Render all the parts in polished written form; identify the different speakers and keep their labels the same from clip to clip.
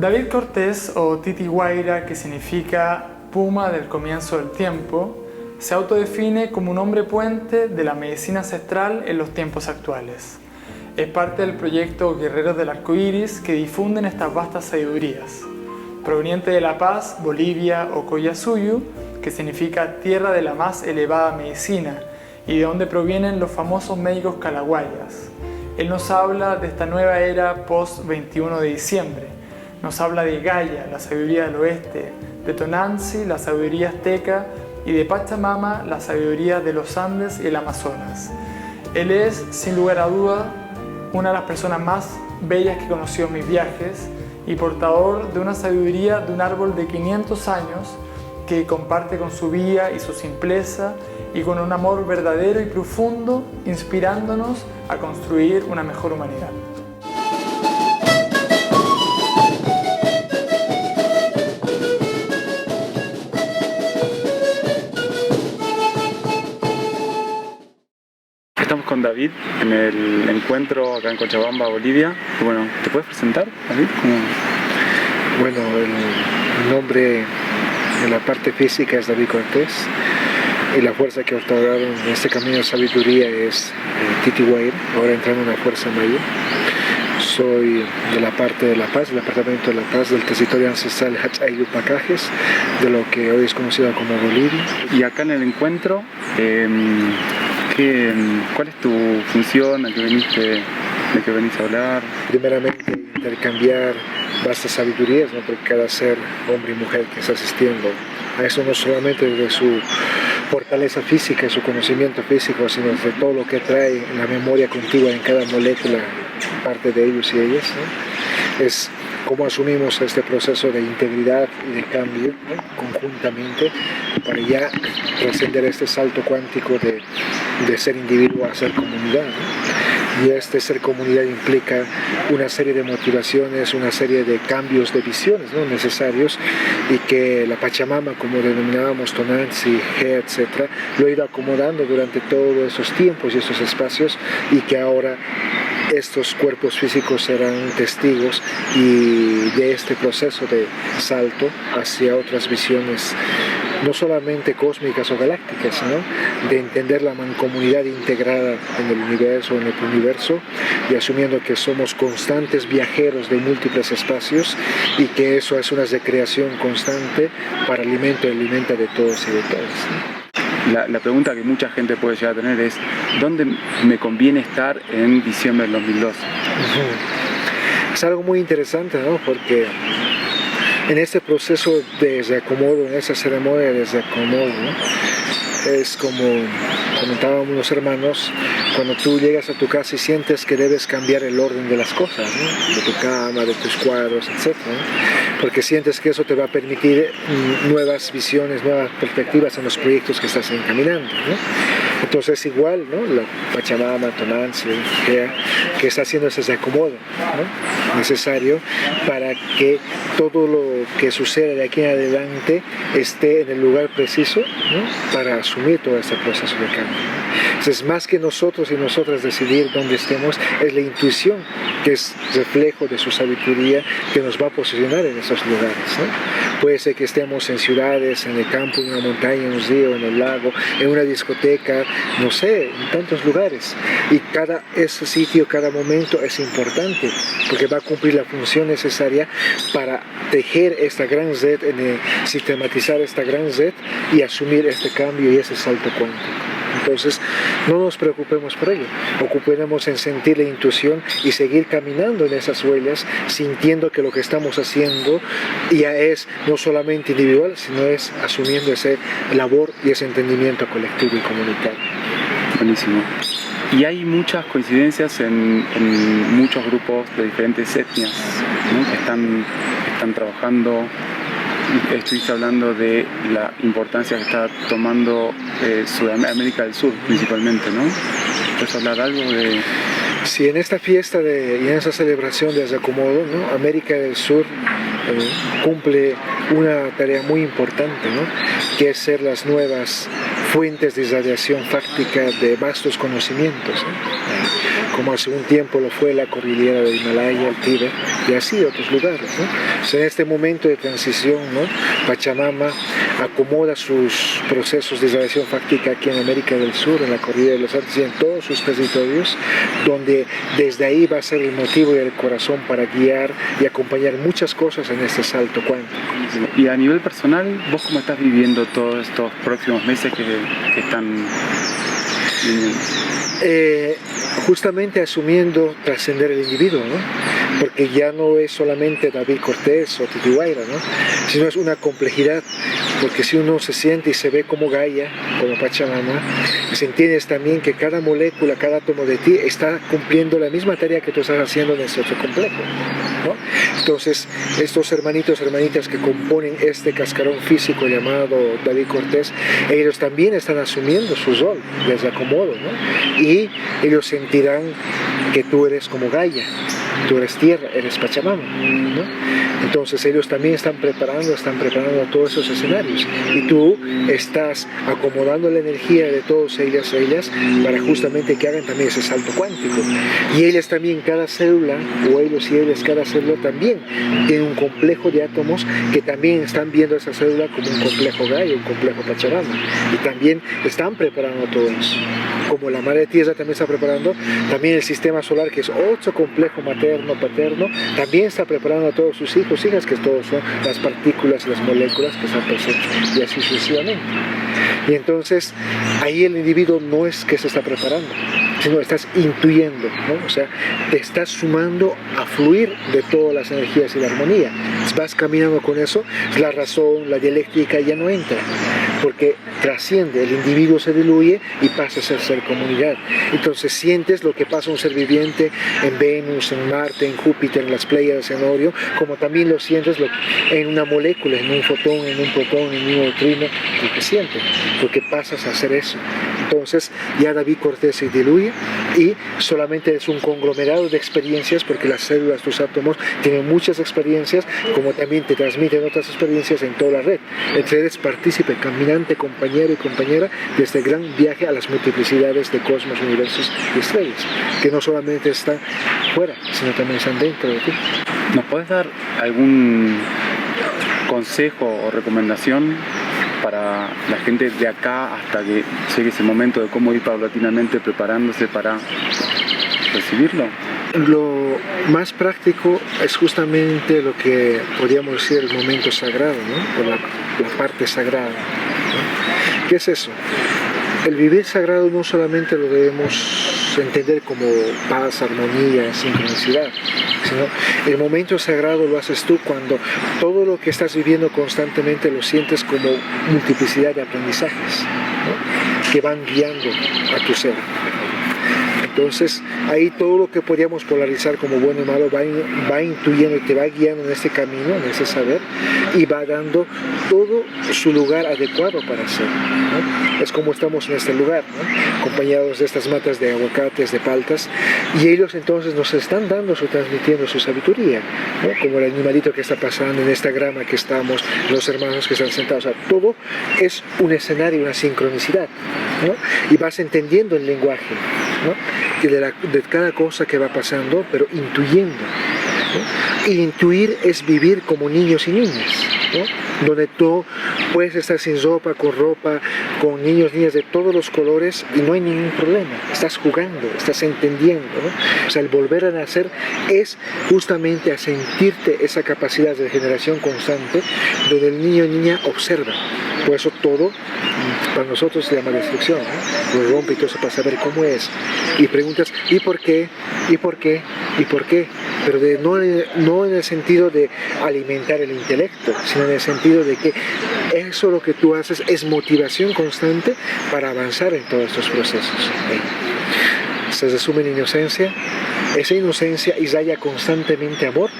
Speaker 1: David Cortés, o Titi Guaira, que significa puma del comienzo del tiempo, se autodefine como un hombre puente de la medicina ancestral en los tiempos actuales. Es parte del proyecto Guerreros del Arco Iris, que difunden estas vastas sabidurías. Proveniente de La Paz, Bolivia, o Collasuyu, que significa tierra de la más elevada medicina, y de donde provienen los famosos médicos calahuayas. Él nos habla de esta nueva era post-21 de diciembre. Nos habla de Gaia, la sabiduría del oeste, de Tonanzi, la sabiduría azteca, y de Pachamama, la sabiduría de los Andes y el Amazonas. Él es, sin lugar a duda, una de las personas más bellas que he conocido en mis viajes y portador de una sabiduría de un árbol de 500 años que comparte con su vida y su simpleza y con un amor verdadero y profundo, inspirándonos a construir una mejor humanidad.
Speaker 2: Estamos con David en el encuentro acá en Cochabamba, Bolivia. Bueno, ¿te puedes presentar, David?
Speaker 3: Bueno, el nombre en la parte física es David Cortés y la fuerza que otorgaron en este camino de sabiduría es Titi Guaira, ahora entrando en una fuerza mayor. Soy de la parte de La Paz, del departamento de La Paz, del territorio ancestral Hachayupacajes, de lo que hoy es conocido como Bolivia.
Speaker 2: Y acá en el encuentro, ¿cuál es tu función? ¿De qué venís a hablar?
Speaker 3: Primeramente, intercambiar vastas sabidurías, ¿no? Porque cada ser, hombre y mujer que está asistiendo a eso, no solamente de su fortaleza física, su conocimiento físico, sino de todo lo que trae en la memoria contigua en cada molécula, parte de ellos y ellas, ¿no? Es cómo asumimos este proceso de integridad y de cambio, ¿no? Conjuntamente, para ya trascender este salto cuántico de ser individuo a ser comunidad, ¿no? Y este ser comunidad implica una serie de motivaciones, una serie de cambios de visiones, ¿no? Necesarios, y que la Pachamama, como denominábamos Tonanzi, Gea, etc., lo ha ido acomodando durante todos esos tiempos y estos espacios, y que ahora estos cuerpos físicos serán testigos y de este proceso de salto hacia otras visiones, no solamente cósmicas o galácticas, ¿no? De entender la mancomunidad integrada en el universo, en el universo, y asumiendo que somos constantes viajeros de múltiples espacios y que eso es una recreación constante para alimento y alimenta de todos y de todas, ¿no?
Speaker 2: La pregunta que mucha gente puede llegar a tener es: ¿dónde me conviene estar en diciembre del 2012?
Speaker 3: Es algo muy interesante, ¿no? Porque en este proceso de reacomodo, en esa ceremonia de reacomodo, ¿no? Es como comentaban unos hermanos, cuando tú llegas a tu casa y sientes que debes cambiar el orden de las cosas, ¿no? De tu cama, de tus cuadros, etc., ¿no? Porque sientes que eso te va a permitir nuevas visiones, nuevas perspectivas en los proyectos que estás encaminando, ¿no? Entonces igual, ¿no? La Pachamama, Tonanzi, Gea, que está haciendo ese reacomodo, ¿no? Necesario para que todo lo que sucede de aquí en adelante esté en el lugar preciso, ¿no? Para asumir todo este proceso de cambio, ¿no? Entonces, más que nosotros y nosotras decidir dónde estemos, es la intuición que es reflejo de su sabiduría que nos va a posicionar en esos lugares, ¿no? Puede ser que estemos en ciudades, en el campo, en una montaña, en un río, en el lago, en una discoteca, no sé, en tantos lugares. Y ese sitio, cada momento es importante porque va a cumplir la función necesaria para tejer esta gran red, sistematizar esta gran red y asumir este cambio y ese salto cuántico. Entonces, no nos preocupemos por ello, ocupémonos en sentir la intuición y seguir caminando en esas huellas, sintiendo que lo que estamos haciendo ya es no solamente individual, sino es asumiendo esa labor y ese entendimiento colectivo y comunitario.
Speaker 2: Buenísimo. Y hay muchas coincidencias en muchos grupos de diferentes etnias, ¿no? que están trabajando. Estuviste hablando de la importancia que está tomando Sudamérica del Sur principalmente, ¿no? ¿Puedes hablar algo de...?
Speaker 3: Sí, en esta fiesta y en esa celebración de reacomodo, ¿no? América del Sur cumple una tarea muy importante, ¿no? Que es ser las nuevas fuentes de irradiación fáctica de vastos conocimientos, ¿no? como hace un tiempo lo fue la cordillera del Himalaya, el Tíbet, y así otros lugares, ¿no? O sea, en este momento de transición, ¿no? Pachamama acomoda sus procesos de radiación fáctica aquí en América del Sur, en la cordillera de los Andes y en todos sus territorios, donde desde ahí va a ser el motivo y el corazón para guiar y acompañar muchas cosas en este salto cuántico.
Speaker 2: Y a nivel personal, ¿vos cómo estás viviendo todos estos próximos meses que están viniendo?
Speaker 3: Justamente asumiendo trascender el individuo, ¿no? Porque ya no es solamente David Cortés o Titi Guaira, ¿no? Sino es una complejidad, porque si uno se siente y se ve como Gaia, como Pachamama, se entiende también que cada molécula, cada átomo de ti está cumpliendo la misma tarea que tú estás haciendo en este otro complejo, ¿no? Entonces, estos hermanitos, hermanitas que componen este cascarón físico llamado David Cortés, ellos también están asumiendo su rol desde acomodo, ¿no? Y ellos sentirán que tú eres como Gaia, tú eres tierra, eres Pachamama, ¿no? Entonces ellos también están preparando todos esos escenarios y tú estás acomodando la energía de todos ellas para justamente que hagan también ese salto cuántico. Y ellas también, cada célula, o ellos y ellas, cada célula también tiene un complejo de átomos que también están viendo esa célula como un complejo Gaia, un complejo Pachamama, y también están preparando todo eso. Como la Madre Tierra también está preparando, también el sistema solar, que es otro complejo materno-paterno, también está preparando a todos sus hijos, hijas, que todos son las partículas y las moléculas que están presentes, y así sucesivamente. Y entonces, ahí el individuo no es que se está preparando, sino estás intuyendo, ¿no? O sea, te estás sumando a fluir de todas las energías y la armonía. Vas caminando con eso, la razón, la dialéctica ya no entra, porque trasciende, el individuo se diluye y pasa a ser comunidad. Entonces sientes lo que pasa a un ser viviente en Venus, en Marte, en Júpiter, en las Pléyades, en Orión, como también lo sientes en una molécula, en un fotón, en un protón, en un neutrino, lo que sientes, porque pasas a hacer eso. Entonces ya David Cortés se diluye y solamente es un conglomerado de experiencias, porque las células, tus átomos, tienen muchas experiencias, como también te transmiten otras experiencias en toda la red. Entonces eres partícipe, caminante, compañero y compañera de este gran viaje a las multiplicidades de cosmos, universos y estrellas, que no solamente están fuera, sino también están dentro de ti.
Speaker 2: ¿Nos podés dar algún consejo o recomendación para la gente de acá hasta que llegue ese momento de cómo ir paulatinamente preparándose para recibirlo?
Speaker 3: Lo más práctico es justamente lo que podríamos decir el momento sagrado, ¿no? O la parte sagrada, ¿no? ¿Qué es eso? El vivir sagrado no solamente lo debemos entender como paz, armonía, sincronicidad, sino el momento sagrado lo haces tú cuando todo lo que estás viviendo constantemente lo sientes como multiplicidad de aprendizajes, ¿no? Que van guiando a tu ser. Entonces, ahí todo lo que podríamos polarizar como bueno y malo va intuyendo y te va guiando en este camino, en ese saber, y va dando todo su lugar adecuado para hacer, ¿no? Es como estamos en este lugar, ¿no? Acompañados de estas matas de aguacates, de paltas, y ellos entonces nos están dando, transmitiendo su sabiduría, ¿no? Como el animalito que está pasando en esta grama que estamos, los hermanos que están sentados, o sea, todo es un escenario, una sincronicidad, ¿no? Y vas entendiendo el lenguaje, ¿no? De cada cosa que va pasando, pero intuyendo, ¿no? Y intuir es vivir como niños y niñas, ¿no? Donde tú puedes estar sin ropa, con niños, niñas de todos los colores y no hay ningún problema. Estás jugando, estás entendiendo, ¿no? O sea, el volver a nacer es justamente a sentirte esa capacidad de generación constante, donde el niño y niña observa. Por eso todo para nosotros se llama destrucción, ¿no? Lo rompe y todo eso para saber cómo es. Y preguntas, ¿y por qué? ¿Y por qué? ¿Y por qué? Pero no en el sentido de alimentar el intelecto, sino en el sentido de que eso lo que tú haces es motivación constante para avanzar en todos estos procesos. Se resume en inocencia. Esa inocencia irradia constantemente amor,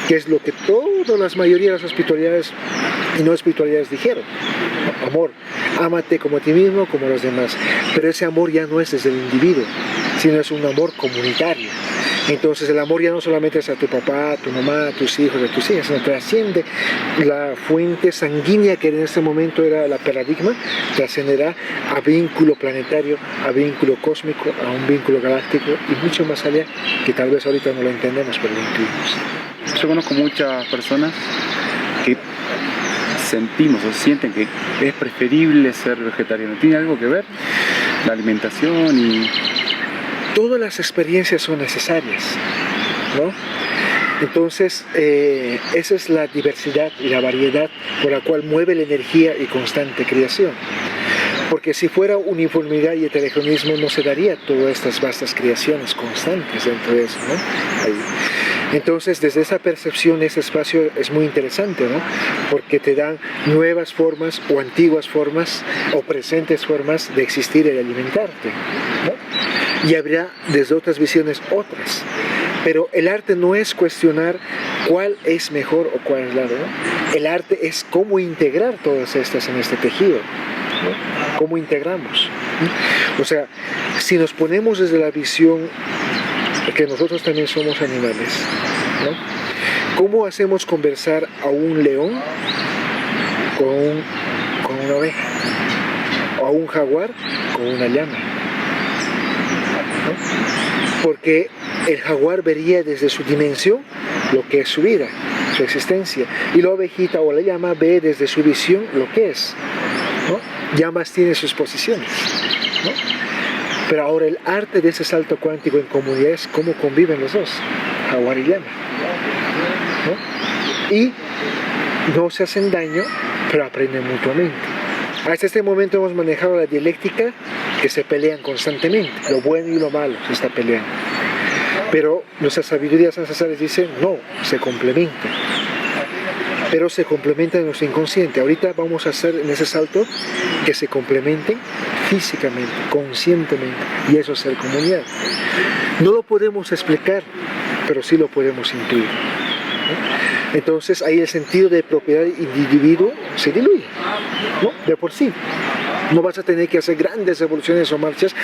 Speaker 3: que es lo que todas las mayorías de las espiritualidades y no espiritualidades dijeron. Amor, ámate como a ti mismo, como a los demás. Pero ese amor ya no es desde el individuo, sino es un amor comunitario. Entonces el amor ya no solamente es a tu papá, a tu mamá, a tus hijos, a tus hijas, sino trasciende la fuente sanguínea que en este momento era la paradigma, trascenderá a vínculo planetario, a vínculo cósmico, a un vínculo galáctico y mucho más allá, que tal vez ahorita no lo entendemos, pero lo intuimos.
Speaker 2: Yo conozco muchas personas que sentimos o sienten que es preferible ser vegetariano. ¿Tiene algo que ver la alimentación y...?
Speaker 3: Todas las experiencias son necesarias, ¿no? Entonces, esa es la diversidad y la variedad por la cual mueve la energía y constante creación. Porque si fuera uniformidad y heterogeneismo no se daría todas estas vastas creaciones constantes dentro de eso, ¿no? Ahí. Entonces, desde esa percepción, ese espacio es muy interesante, ¿no? Porque te dan nuevas formas o antiguas formas o presentes formas de existir y de alimentarte, ¿no? Y habrá desde otras visiones otras. Pero el arte no es cuestionar cuál es mejor o cuál es la, ¿no? El arte es cómo integrar todas estas en este tejido, ¿no? ¿Cómo integramos? ¿no? O sea, si nos ponemos desde la visión que nosotros también somos animales, ¿no? ¿Cómo hacemos conversar a un león con una oveja? O a un jaguar con una llama, ¿no? Porque el jaguar vería desde su dimensión lo que es su vida, su existencia, y la ovejita o la llama ve desde su visión lo que es, ¿no? Llamas tiene sus posiciones, ¿no? Pero ahora el arte de ese salto cuántico en comunidad es cómo conviven los dos, jaguar y llama, ¿no? Y no se hacen daño, pero aprenden mutuamente. Hasta este momento hemos manejado la dialéctica que se pelean constantemente, lo bueno y lo malo se está peleando. Pero nuestras sabidurías ancestrales dicen, no, se complementan. Pero se complementan en nuestro inconsciente. Ahorita vamos a hacer en ese salto que se complementen físicamente, conscientemente, y eso es ser comunidad. No lo podemos explicar, pero sí lo podemos intuir, ¿no? Entonces ahí el sentido de propiedad individuo se diluye, ¿no? De por sí. No vas a tener que hacer grandes revoluciones o marchas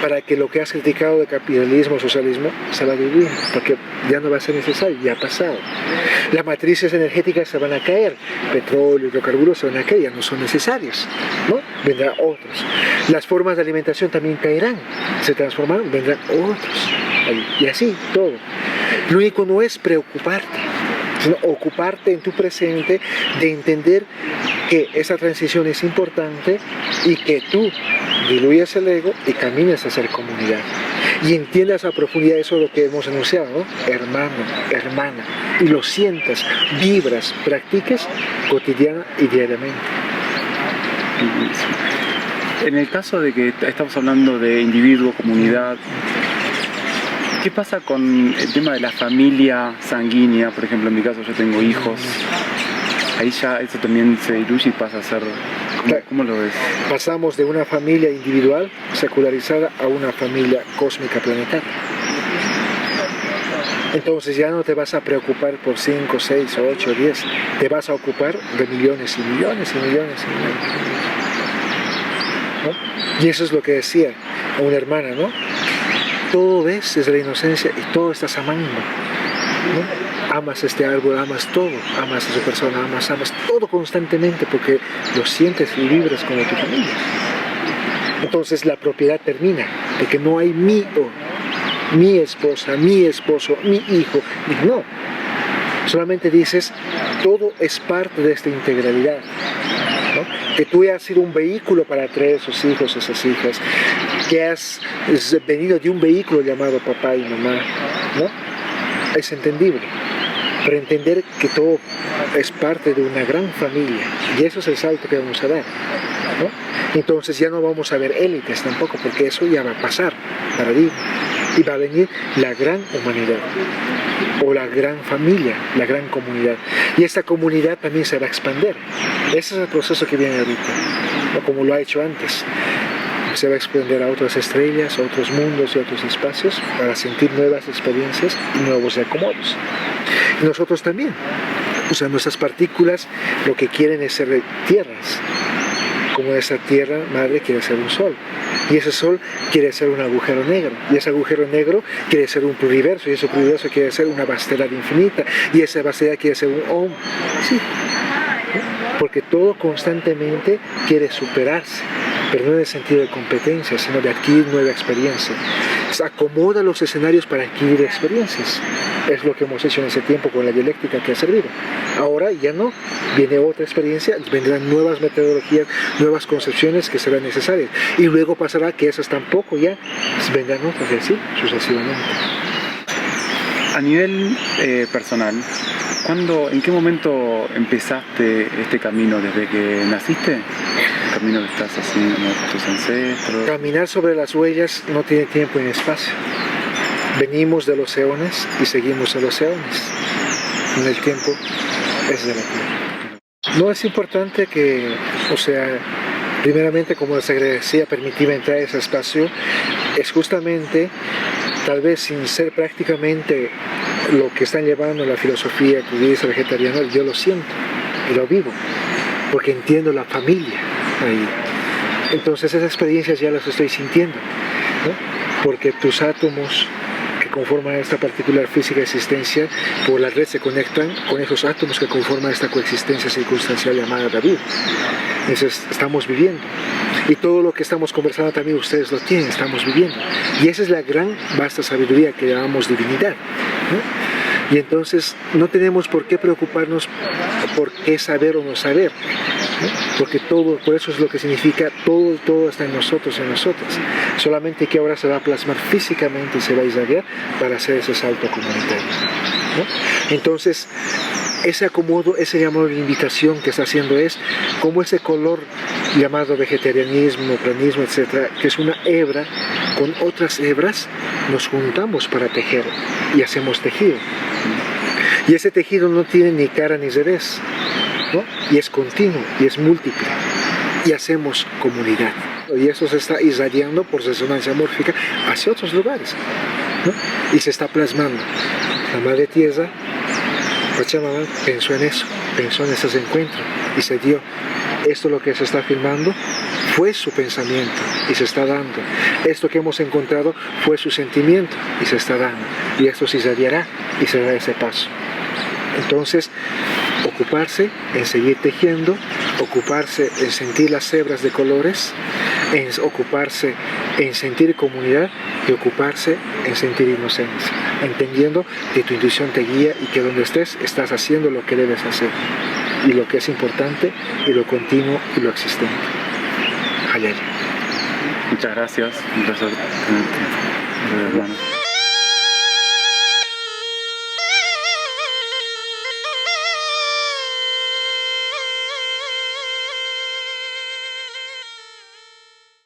Speaker 3: para que lo que has criticado de capitalismo o socialismo se va diluyendo, porque ya no va a ser necesario, ya ha pasado. Las matrices energéticas se van a caer, petróleo, hidrocarburos se van a caer, ya no son necesarios, ¿no? Vendrán otros. Las formas de alimentación también caerán, se transformarán, vendrán otros. Y así, todo. Lo único no es preocuparte, sino ocuparte en tu presente de entender que esa transición es importante y que tú diluyas el ego y camines a ser comunidad. Y entiendas a profundidad eso lo que hemos enunciado, ¿no? Hermano, hermana. Y lo sientas, vibras, practiques cotidiana y diariamente.
Speaker 2: En el caso de que estamos hablando de individuo, comunidad, ¿qué pasa con el tema de la familia sanguínea? Por ejemplo, en mi caso yo tengo hijos. Ahí ya eso también se diluye y pasa a ser... ¿Cómo lo ves?
Speaker 3: Pasamos de una familia individual, secularizada, a una familia cósmica planetaria. Entonces ya no te vas a preocupar por 5, 6, 8, 10. Te vas a ocupar de millones y millones y millones y millones. ¿No? Y eso es lo que decía una hermana, ¿no? Todo ves desde la inocencia y todo estás amando, ¿no? Amas este árbol, amas todo, amas a su persona, amas todo constantemente porque lo sientes y vibras como tu familia. Entonces la propiedad termina, porque no hay mi esposa, mi esposo, mi hijo, no. Solamente dices, todo es parte de esta integralidad, ¿no? Que tú has sido un vehículo para traer esos hijos, esas hijas, que has venido de un vehículo llamado papá y mamá, ¿no? Es entendible. Pero entender que todo es parte de una gran familia, y eso es el salto que vamos a dar, ¿no? Entonces ya no vamos a ver élites tampoco, porque eso ya va a pasar, paradigma, y va a venir la gran humanidad, o la gran familia, la gran comunidad, y esta comunidad también se va a expandir. Ese es el proceso que viene ahorita, ¿no? Como lo ha hecho antes. Se va a expandir a otras estrellas, a otros mundos y a otros espacios para sentir nuevas experiencias y nuevos acomodos. Y nosotros también. O sea, nuestras partículas lo que quieren es ser tierras, como esa tierra madre quiere ser un sol. Y ese sol quiere ser un agujero negro, y ese agujero negro quiere ser un pluriverso, y ese pluriverso quiere ser una vastedad infinita, y esa vastedad quiere ser un Om. Sí, porque todo constantemente quiere superarse, pero no en el sentido de competencia, sino de adquirir nueva experiencia. Se acomoda los escenarios para adquirir experiencias. Es lo que hemos hecho en ese tiempo con la dialéctica que ha servido. Ahora ya no, viene otra experiencia, vendrán nuevas metodologías, nuevas concepciones que serán necesarias. Y luego pasará que esas tampoco ya vendrán otras, y así sucesivamente.
Speaker 2: A nivel personal, ¿en qué momento empezaste este camino? ¿Desde que naciste? ¿El camino que estás haciendo con tus ancestros?
Speaker 3: Caminar sobre las huellas no tiene tiempo ni espacio. Venimos de los eones y seguimos a los eones. En el tiempo es relativo. No es importante que, primeramente, como les agradecía, permitirme entrar a ese espacio, es justamente, tal vez sin ser prácticamente lo que están llevando la filosofía budista vegetariana, yo lo siento y lo vivo, porque entiendo la familia ahí. Entonces esas experiencias ya las estoy sintiendo, ¿no? Porque tus átomos que conforman esta particular física existencia, por la red se conectan con esos átomos que conforman esta coexistencia circunstancial llamada la vida. Entonces estamos viviendo. Y todo lo que estamos conversando también ustedes lo tienen, estamos viviendo. Y esa es la gran, vasta sabiduría que llamamos divinidad, ¿no? Y entonces no tenemos por qué preocuparnos por qué saber o no saber, ¿no? Porque todo, por eso es lo que significa, todo está en nosotros y en nosotras. Solamente que ahora se va a plasmar físicamente y se va a irradiar para hacer ese salto comunitario, ¿no? Entonces, ese acomodo, ese llamado de invitación que está haciendo es como ese color llamado vegetarianismo, pranismo, etcétera, que es una hebra, con otras hebras nos juntamos para tejer y hacemos tejido. Y ese tejido no tiene ni cara ni revés, ¿no? Y es continuo y es múltiple y hacemos comunidad. Y eso se está irradiando por resonancia mórfica hacia otros lugares, ¿no? Y se está plasmando. La Madre Tierra, Pachamama, pensó en eso, pensó en esos encuentros y se dio. Esto lo que se está filmando fue su pensamiento y se está dando. Esto que hemos encontrado fue su sentimiento y se está dando. Y esto se irradiará y se da ese paso. Entonces, ocuparse en seguir tejiendo, ocuparse en sentir las hebras de colores, en ocuparse en sentir comunidad y ocuparse en sentir inocencia, entendiendo que tu intuición te guía y que donde estés estás haciendo lo que debes hacer y lo que es importante y lo continuo y lo existente. Hayaya.
Speaker 2: Muchas gracias, un placer tenerte, hermano.